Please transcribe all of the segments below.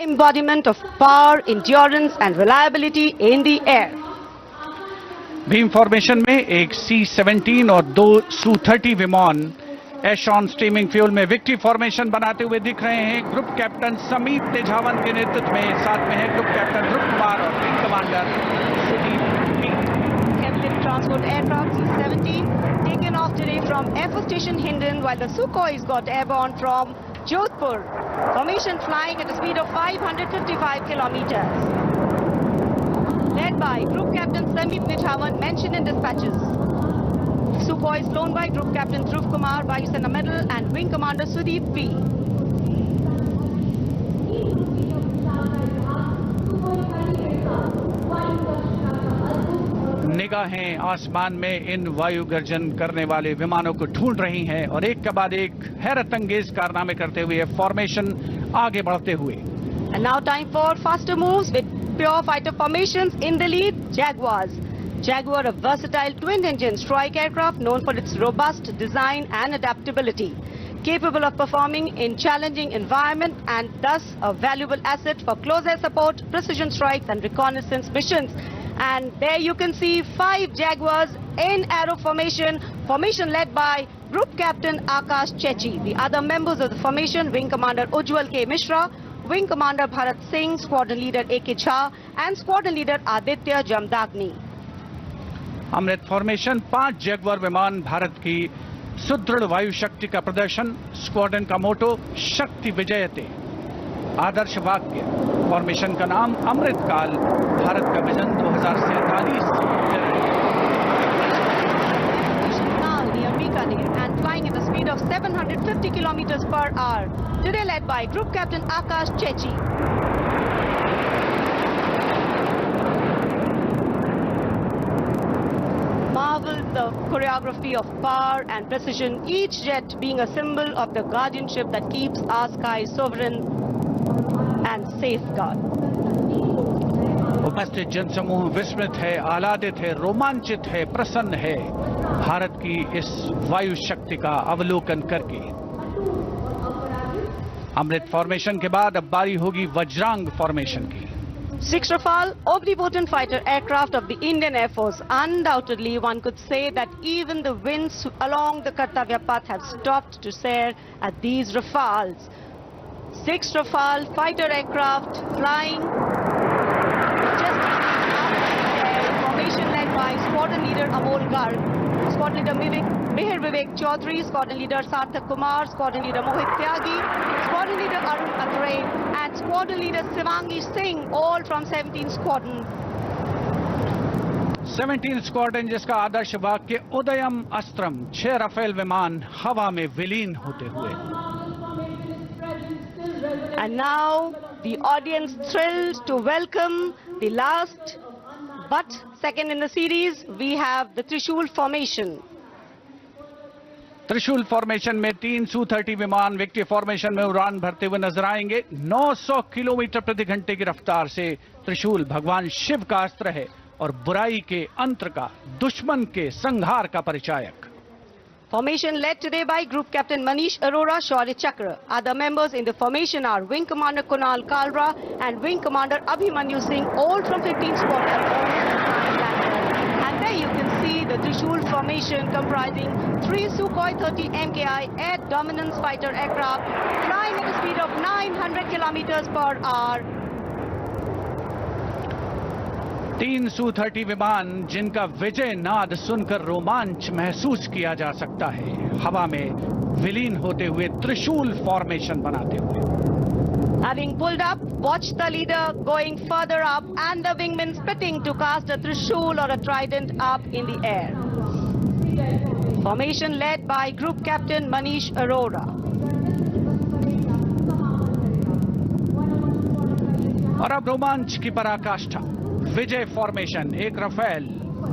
embodiment of power, endurance and reliability in the air. Bhim formation में एक C-17 और 2 Su-30 विमान एशॉन स्टीमिंग फ्यूल में विक्ट्री फॉर्मेशन बनाते हुए दिख रहे हैं। ग्रुप कैप्टन समीप तेजावन के नेतृत्व में साथ में है ग्रुप कैप्टन ध्रुव कुमार और wing commander Sudeep P. Captain Transport Aircraft C-17 taken off today from Air Force Station Hindon, while the Sukhois got airborne from Jodhpur. Formation flying at a speed of 555 kilometers. Led by Group Captain Sameep Nithawan, mentioned in dispatches. Sukhois flown by Group Captain Dhruv Kumar, Vayu Sena Medal, and Wing Commander Sudeep P. निगाहें आसमान में इन वायु गर्जन करने वाले विमानों को ढूंढ रही हैं और एक के बाद एक हैरत अंगेज कारनामे करते हुए फॉर्मेशन आगे बढ़ते हुए। And now time for faster moves with pure fighter formations. In the lead, Jaguars. Jaguar, a versatile twin-engine strike aircraft known for its robust design and adaptability, capable of performing in challenging environment and thus a valuable asset for close air support, precision strikes and reconnaissance missions. And there you can see 5 Jaguars in aero formation, formation led by Group Captain Akash Chechi. The other members of the formation, Wing Commander Ujjwal K. Mishra, Wing Commander Bharat Singh, Squadron Leader A.K. Jha and Squadron Leader Aditya Jamdagni. Amrit formation 5 Jaguar विमान भारत की सुदृढ़ वायु शक्ति का प्रदर्शन। Squadron का मोटो शक्ति विजयते। आदर्श वाक्य फॉर्मेशन का नाम अमृतकाल। भारत का vision 2047। Near Bikaner and flying at a speed of 750 kilometers per hour. Today led by Group Captain Akash Chechi. Marvels the choreography of power and precision, each jet being a symbol of the guardianship that keeps our sky sovereign and safeguard. उपस्थित जनसमूह विस्मित है, आह्लादित है, रोमांचित है, प्रसन्न है भारत की इस वायु शक्ति का अवलोकन करके। अमृत फॉर्मेशन के बाद अब बारी होगी वज्रांग फॉर्मेशन की। 6 Rafale, omnipotent fighter aircraft of the Indian Air Force. Undoubtedly, one could say that even the winds along the Kartavya path have stopped to stare at these Rafales. 6 Rafale fighter aircraft flying formation led by Squadron Leader Amol Garg, Squadron Leader Mihir Vivek Chaudhary, Squadron Leader Sarthak Kumar, Squadron Leader Mohit Tyagi, Squadron Leader Arun Athare and Squadron Leader Shivangi Singh, all from 17 Squadron. 17 squadron जिसका आदर्श वाक्य उदयम अस्त्रम। 6 Rafale विमान हवा में विलीन होते हुए। And now the audience thrilled to welcome the last but second in the series. We have the Trishul formation. त्रिशूल formation में 3 Su-30 विमान विक्ट्री फॉर्मेशन में उड़ान भरते हुए नजर आएंगे। 900 किलोमीटर प्रति घंटे की रफ्तार से त्रिशूल भगवान शिव का अस्त्र है और बुराई के अंत का, दुश्मन के संहार का परिचायक। Formation led today by Group Captain Manish Arora, Shaurya Chakra. Other members in the formation are Wing Commander Kunal Kalra and Wing Commander Abhimanyu Singh, all from 15 Squadron. And there you can see the Trishul formation comprising 3 Sukhoi 30 MKI air dominance fighter aircraft flying at a speed of 900 kilometers per hour. 3 Su-30 विमान जिनका विजय नाद सुनकर रोमांच महसूस किया जा सकता है, हवा में विलीन होते हुए त्रिशूल फॉर्मेशन बनाते हुए। Having pulled up, watch the leader going further up and the wingmen spitting to cast a trishul or a trident up in the air. Formation led by Group Captain Manish Arora. और अब रोमांच की पराकाष्ठा, विजय formation. एक Rafale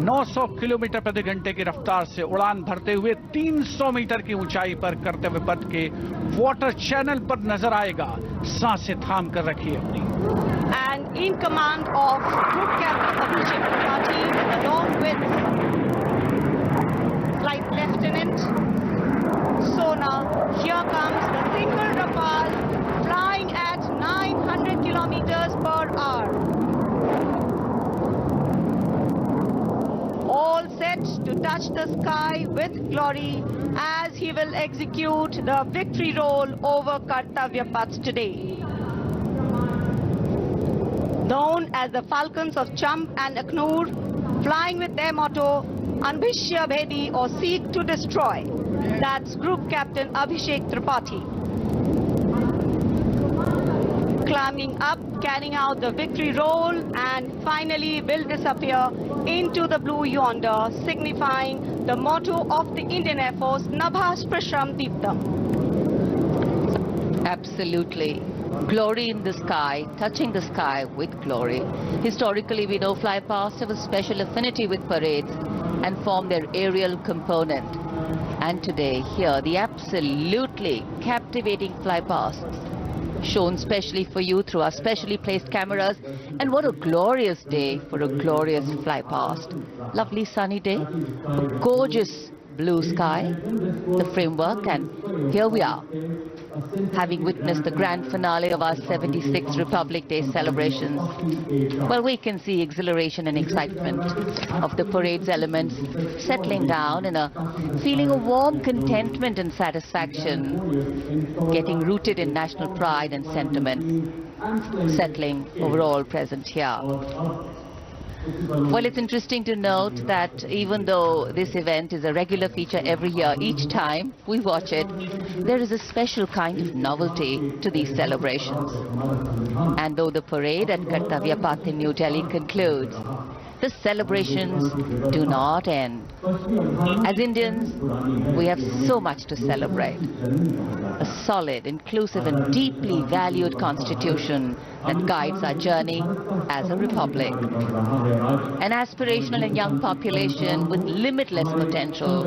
900 kilometre प्रति घंटे की रफ्तार से उड़ान भरते हुए 300 मीटर की ऊंचाई पर कर्तव्य पथ के वाटर चैनल पर नजर आएगा। सांसें थाम कर रखिए अपनी। And in command of Group Captain Abhishek Tripathi along with Flight Lieutenant Sona, here comes the single Rafale flying at 900 kilometers kilometers per hour. All set to touch the sky with glory as he will execute the victory roll over Kartavya Path today. Known as the Falcons of Champ and Aknoor, flying with their motto, Anbhishya Bhedi or Seek to Destroy. That's Group Captain Abhishek Tripathi. Climbing up, carrying out the victory roll and finally will disappear into the blue yonder, signifying the motto of the Indian Air Force, Nabha Sprasham Deeptam. Absolutely. Glory in the sky, touching the sky with glory. Historically, we know flypasts have a special affinity with parades and form their aerial component. And today, here, the absolutely captivating flypasts shown specially for you through our specially placed cameras. And what a glorious day for a glorious flypast. Lovely sunny day, a gorgeous blue sky, the framework, and here we are, having witnessed the grand finale of our 76th Republic Day celebrations. Well, we can see exhilaration and excitement of the parade's elements settling down in a feeling of warm contentment and satisfaction, getting rooted in national pride and sentiment, settling overall present here. Well, it's interesting to note that even though this event is a regular feature every year, each time we watch it, there is a special kind of novelty to these celebrations. And though the parade at Kartavya Path in New Delhi concludes, the celebrations do not end. As Indians, we have so much to celebrate. A solid, inclusive and deeply valued constitution that guides our journey as a republic. An aspirational and young population with limitless potential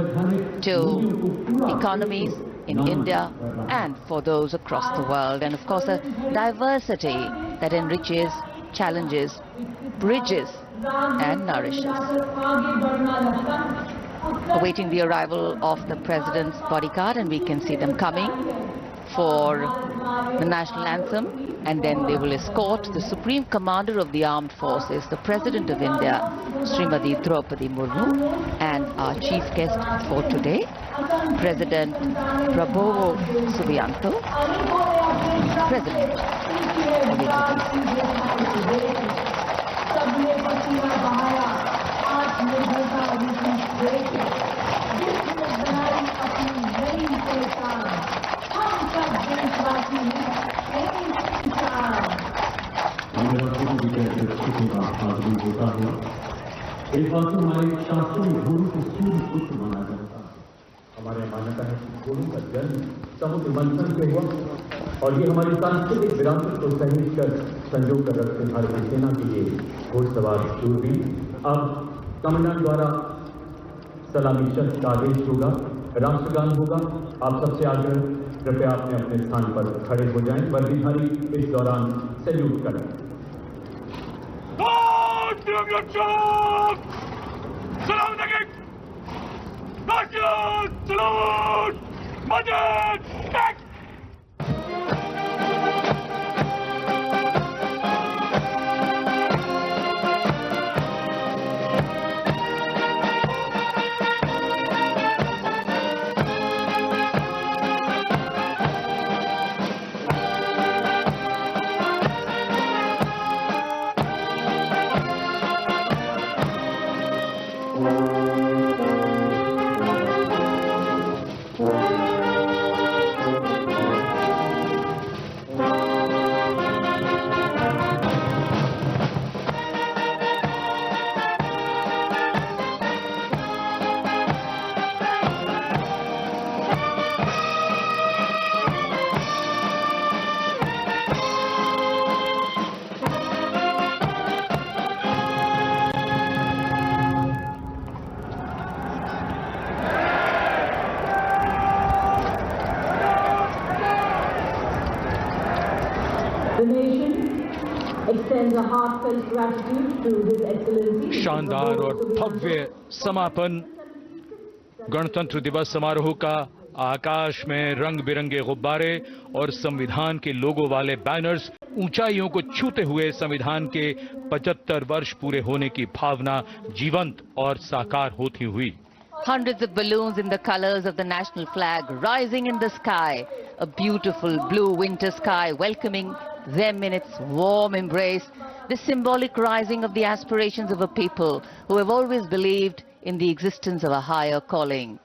to economies in India and for those across the world. And of course, a diversity that enriches, challenges, bridges and nourishes. Awaiting the arrival of the President's bodyguard, and we can see them coming for the national anthem, and then they will escort the Supreme Commander of the Armed Forces, the President of India, Srimati Draupadi Murmu, and our chief guest for today, President Prabowo Subianto, President of India. एक बात हमारे शास्त्रों में घोड़ों को सूर्य पुत्र माना जाता है। हमारे मान्यता है कि घोड़ों का जन्म समुद्र मंथन से हुआ और ये हमारी सांस्कृतिक विरासत को सहेज कर संजो कर रखते भारतीय सेना के लिए घोड़सवार शूरवीर। अब कमांडेंट द्वारा सलामी शस्त्र का आदेश होगा, राष्ट्रगान होगा। आप सबसे आग्रह, कृपया अपने अपने स्थान पर खड़े हो जाएं। वर्दीधारी इस दौरान सैल्यूट करें। शानदार और भव्य समापन गणतंत्र दिवस समारोह का आकाश में रंग बिरंगे गुब्बारे और संविधान के लोगो वाले बैनर्स ऊंचाइयों को छूते हुए संविधान के 75 वर्ष पूरे होने की भावना जीवंत और साकार होती हुई। Hundreds of balloons in the colors of the national flag rising in the sky, a beautiful blue winter sky welcoming them in its warm embrace, the symbolic rising of the aspirations of a people who have always believed in the existence of a higher calling.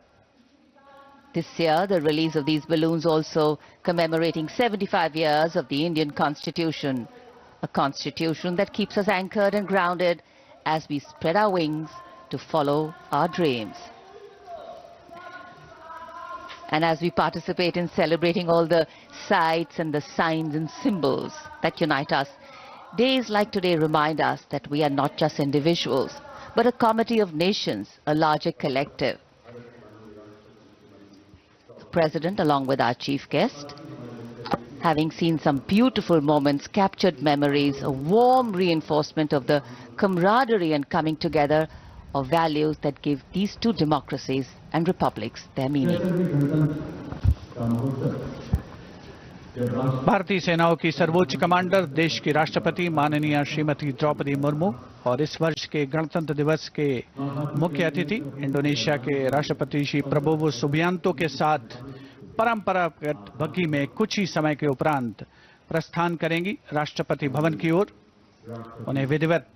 This year, the release of these balloons also commemorating 75 years of the Indian Constitution, a constitution that keeps us anchored and grounded as we spread our wings to follow our dreams. And as we participate in celebrating all the sights and the signs and symbols that unite us, days like today remind us that we are not just individuals, but a comity of nations, a larger collective. The President, along with our chief guest, having seen some beautiful moments, captured memories, a warm reinforcement of the camaraderie and coming together of values that give these two democracies and republics their meaning. भारतीय सेनाओं की सर्वोच्च commander, देश की राष्ट्रपति माननीय श्रीमती द्रौपदी मुर्मू और इस वर्ष के गणतंत्र दिवस के मुख्य अतिथि इंडोनेशिया के राष्ट्रपति श्री प्रबोवो सुबियांतो के साथ परंपरागत बग्घी में कुछ ही समय के उपरांत प्रस्थान करेंगी राष्ट्रपति भवन की ओर। उन्हें विधिवत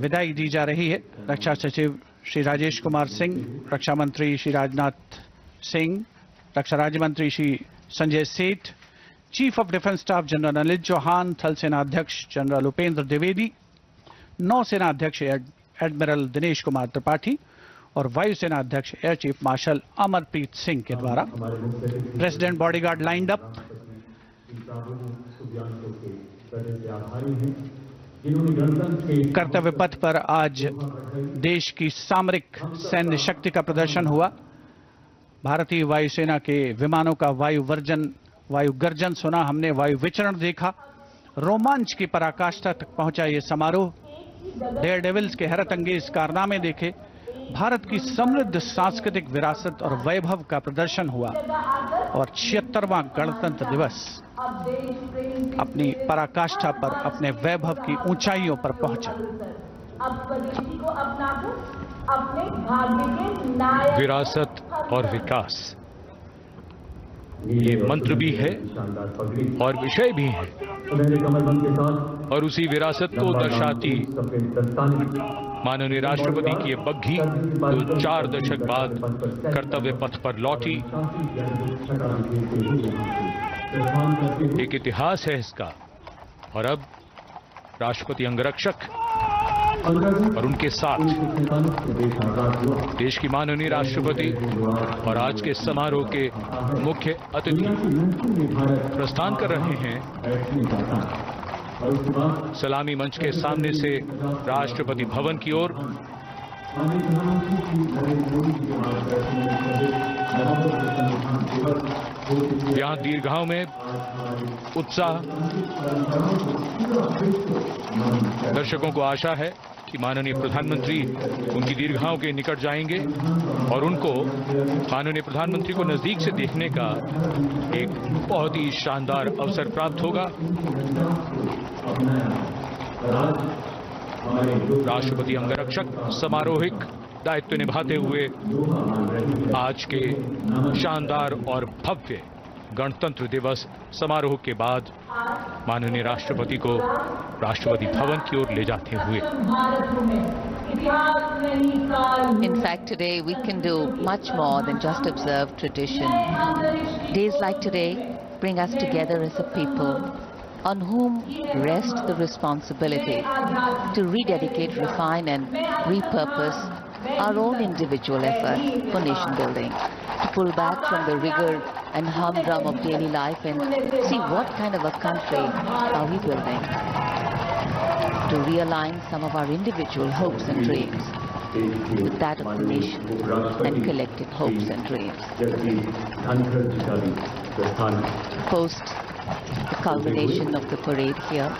विदाई दी जा रही है। रक्षा सचिव श्री राजेश कुमार सिंह, रक्षा मंत्री श्री राजनाथ सिंह, रक्षा राज्य मंत्री Shri Sanjay Seth, chief of defence staff general Anil Chauhan, थल सेना अध्यक्ष जनरल उपेंद्र द्विवेदी, नौसेना अध्यक्ष एडमिरल दिनेश कुमार त्रिपाठी और वायुसेना अध्यक्ष air chief marshal Amarpreet Singh के द्वारा प्रेसिडेंट बॉडीगार्ड लाइंड अप। कर्तव्य पथ पर आज देश की सामरिक सैन्य शक्ति का प्रदर्शन हुआ। भारतीय वायुसेना के विमानों का वायु गर्जन सुना हमने, वायु विचरण देखा। रोमांच की पराकाष्ठा तक पहुंचा ये समारोह। डेयर डेविल्स के हैरत अंगेज कारनामे देखे। भारत की समृद्ध सांस्कृतिक विरासत और वैभव का प्रदर्शन हुआ और 76वां गणतंत्र दिवस अपनी पराकाष्ठा पर, अपने वैभव की ऊंचाइयों पर पहुंचा। विरासत और विकास, ये मंत्र भी है और विषय भी है, और उसी विरासत को दर्शाती माननीय राष्ट्रपति की ये बग्घी जो 4 दशक बाद कर्तव्य पथ पर लौटी, एक इतिहास है इसका। और अब राष्ट्रपति अंगरक्षक और उनके साथ देश की माननीय राष्ट्रपति और आज के समारोह के मुख्य अतिथि प्रस्थान कर रहे हैं सलामी मंच के सामने से राष्ट्रपति भवन की ओर। यहां दीर्घाओं में उत्साह, दर्शकों को आशा है कि माननीय प्रधानमंत्री उनकी दीर्घाओं के निकट जाएंगे और उनको माननीय प्रधानमंत्री को नजदीक से देखने का एक बहुत ही शानदार अवसर प्राप्त होगा। राष्ट्रपति अंगरक्षक समारोहिक दायित्व निभाते हुए आज के शानदार और भव्य गणतंत्र दिवस समारोह के बाद माननीय राष्ट्रपति को राष्ट्रपति भवन की ओर ले जाते हुए। In fact, today we can do much more than just observe tradition. Days like today bring us together as a people on whom rests the responsibility to rededicate, refine and repurpose our own individual efforts for nation building, to pull back from the rigor and humdrum of daily life and see what kind of a country are we building, to realign some of our individual hopes and dreams with that of the nation and collective hopes and dreams. Post the culmination of the parade here,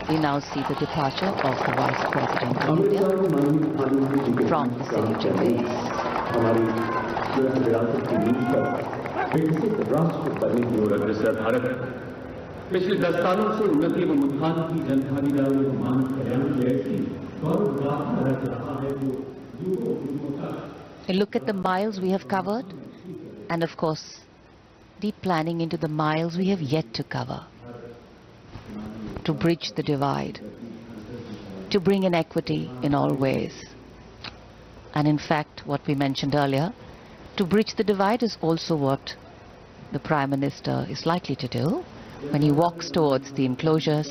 we now see the departure of the Vice President of India from the signature base. विकसित राष्ट्र बनने की ओर अग्रसर भारत पिछले 10 सालों से उन्नति एवं उत्थान की जनभागीदारी और मानव कल्याण की ऐसी गौरवगाथा रच रहा है जो युगों तक। Look at the miles we have covered, and of course, deep planning into the miles we have yet to cover. To bridge the divide, to bring in equity in all ways. And in fact, what we mentioned earlier, to bridge the divide is also what the Prime Minister is likely to do when he walks towards the enclosures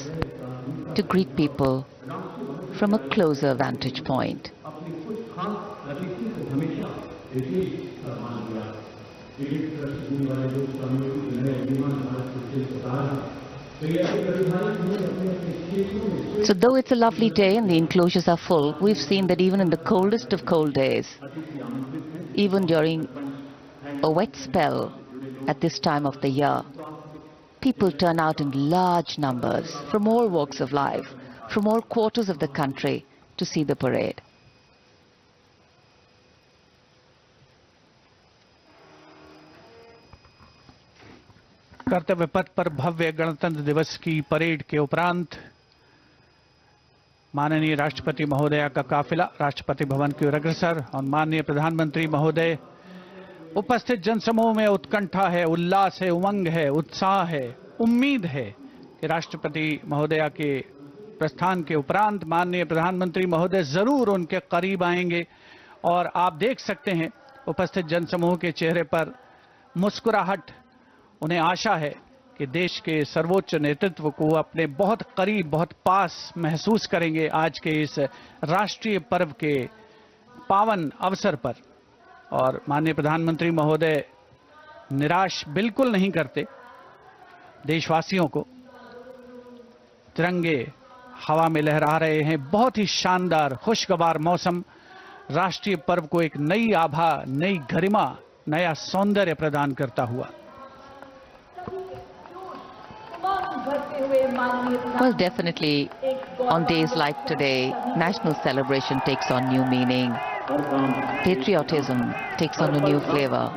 to greet people from a closer vantage point. So though it's a lovely day and the enclosures are full, we've seen that even in the coldest of cold days, even during a wet spell at this time of the year, people turn out in large numbers from all walks of life, from all quarters of the country to see the parade. कर्तव्य पथ पर भव्य गणतंत्र दिवस की parade के उपरांत माननीय राष्ट्रपति महोदया का काफिला राष्ट्रपति भवन की ओर अग्रसर और माननीय प्रधानमंत्री महोदय उपस्थित जनसमूह में उत्कंठा है, उल्लास है, उमंग है, उत्साह है, उम्मीद है कि राष्ट्रपति महोदया के प्रस्थान के उपरांत माननीय प्रधानमंत्री महोदय जरूर उनके करीब आएंगे। और आप देख सकते हैं उपस्थित जनसमूह के चेहरे पर मुस्कुराहट। उन्हें आशा है कि देश के सर्वोच्च नेतृत्व को अपने बहुत करीब, बहुत पास महसूस करेंगे आज के इस राष्ट्रीय पर्व के पावन अवसर पर। और माननीय प्रधानमंत्री महोदय निराश बिल्कुल नहीं करते देशवासियों को। तिरंगे हवा में लहरा रहे हैं। बहुत ही शानदार खुशगवार मौसम राष्ट्रीय पर्व को एक नई आभा, नई गरिमा, नया सौंदर्य प्रदान करता हुआ। Well, definitely, on days like today, national celebration takes on new meaning. Patriotism takes on a new flavor.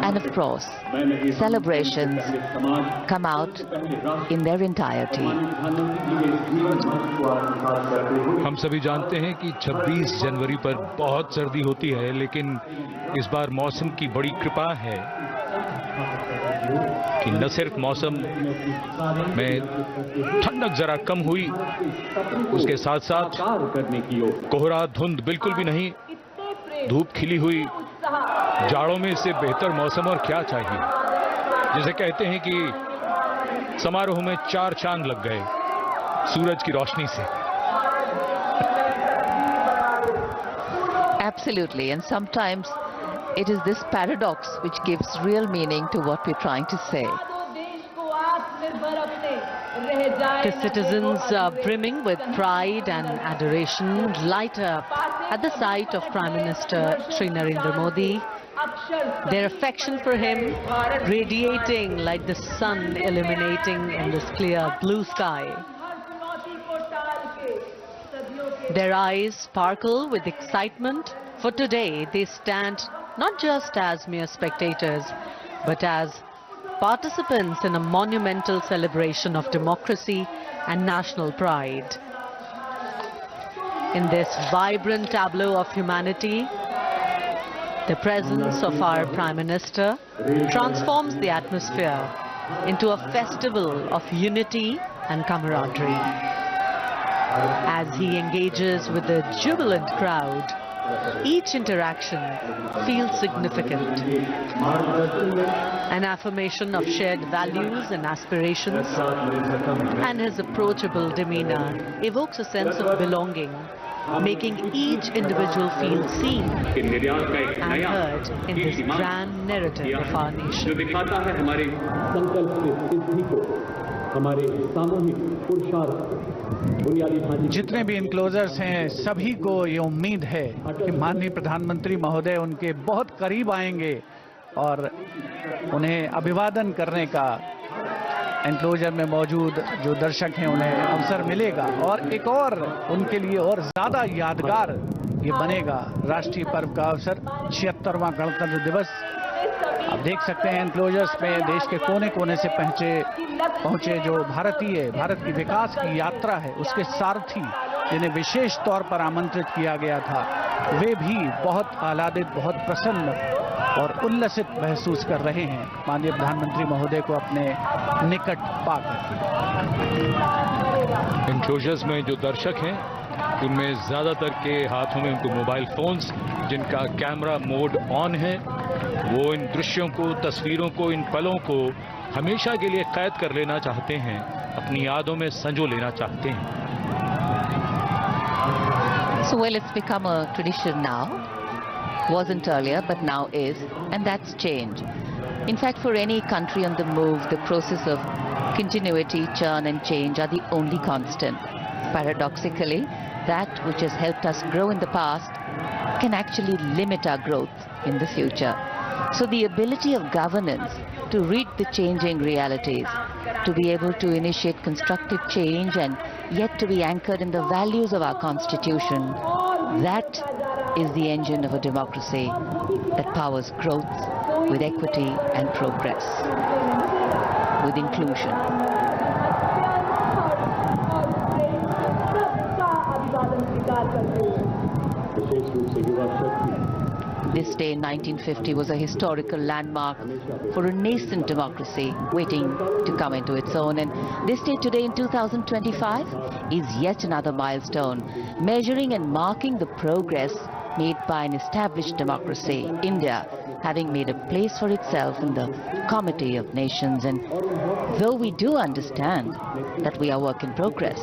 And of course, celebrations come out in their entirety. हम सभी जानते हैं कि 26 जनवरी पर बहुत सर्दी होती है, लेकिन इस बार मौसम की बड़ी कृपा है कि न सिर्फ मौसम में ठंडक जरा कम हुई, उसके साथ साथ कोहरा, धुंध बिल्कुल भी नहीं, धूप खिली हुई। जाड़ों में इससे बेहतर मौसम और क्या चाहिए। जैसे कहते हैं कि समारोह में 4 चांद लग गए सूरज की रोशनी से। Absolutely, and sometimes it is this paradox which gives real meaning to what we're trying to say. The citizens are brimming with pride and adoration, light up at the sight of Prime Minister Shri Narendra Modi. Their affection for him radiating like the sun illuminating in this clear blue sky. Their eyes sparkle with excitement, for today they stand not just as mere spectators, but as participants in a monumental celebration of democracy and national pride. In this vibrant tableau of humanity, the presence of our Prime Minister transforms the atmosphere into a festival of unity and camaraderie. As he engages with the jubilant crowd, each interaction feels significant. An affirmation of shared values and aspirations, and his approachable demeanor evokes a sense of belonging, making each individual feel seen and heard in this grand narrative of our nation. जितने भी enclosures हैं सभी को ये उम्मीद है कि माननीय प्रधानमंत्री महोदय उनके बहुत करीब आएंगे और उन्हें अभिवादन करने का एनक्लोजर में मौजूद जो दर्शक हैं उन्हें अवसर मिलेगा और एक और उनके लिए और ज्यादा यादगार ये बनेगा राष्ट्रीय पर्व का अवसर 76वां गणतंत्र दिवस आप देख सकते हैं एनक्लोजर्स में देश के कोने कोने से पहुंचे जो भारत की विकास की यात्रा है उसके सारथी जिन्हें विशेष तौर पर आमंत्रित किया गया था, वे भी बहुत आह्लादित, बहुत प्रसन्न और उल्लसित महसूस कर रहे हैं माननीय प्रधानमंत्री महोदय को अपने निकट पाकर। एनक्लोजर्स में जो दर्शक हैं उनमें ज्यादातर के हाथों में उनको मोबाइल फोन्स जिनका कैमरा मोड ऑन है, वो इन दृश्यों को, तस्वीरों को, इन पलों को हमेशा के लिए कैद कर लेना चाहते हैं, अपनी यादों में संजो लेना चाहते हैं। So well, it's become a tradition now. Wasn't earlier, but now is, and that's change. In fact, for any country on the move, the process of continuity, churn and change are the only constant. Paradoxically, that which has helped us grow in the past can actually limit our growth in the future. So the ability of governance to read the changing realities, to be able to initiate constructive change and yet to be anchored in the values of our constitution, that is the engine of a democracy that powers growth with equity and progress, with inclusion. This day in 1950 was a historical landmark for a nascent democracy waiting to come into its own, and this day today in 2025 is yet another milestone, measuring and marking the progress made by an established democracy, India having made a place for itself in the Committee of Nations. And though we do understand that we are work in progress,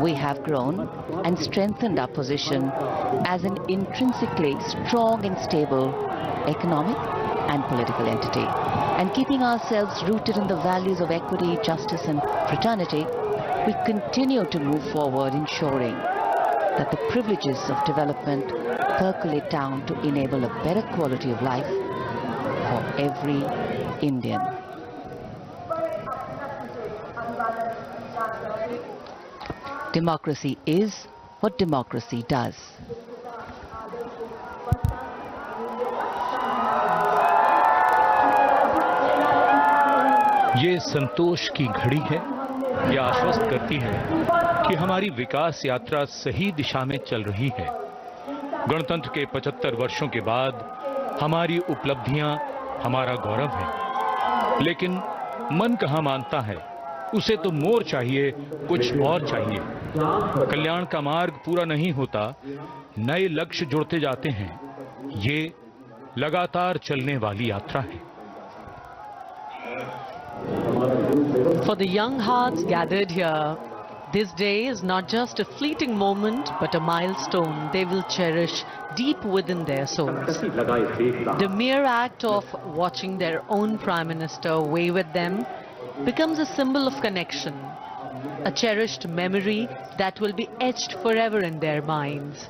we have grown and strengthened our position as an intrinsically strong and stable economic and political entity. And keeping ourselves rooted in the values of equity, justice and fraternity, we continue to move forward, ensuring that the privileges of development percolate down to enable a better quality of life for every Indian. Democracy is what democracy does. ये संतोष की घड़ी है, यह आश्वस्त करती है कि हमारी विकास यात्रा सही दिशा में चल रही है। गणतंत्र के 75 वर्षों के बाद हमारी उपलब्धियां हमारा गौरव है, लेकिन मन कहाँ मानता है, उसे तो मोर चाहिए, कुछ और चाहिए। कल्याण का मार्ग पूरा नहीं होता, नए लक्ष्य जुड़ते जाते हैं। ये लगातार चलने वाली यात्रा है। For the young hearts gathered here, this day is not just a fleeting moment, but a milestone they will cherish deep within their souls. The mere act of watching their own Prime Minister wave at them becomes a symbol of connection, a cherished memory that will be etched forever in their minds.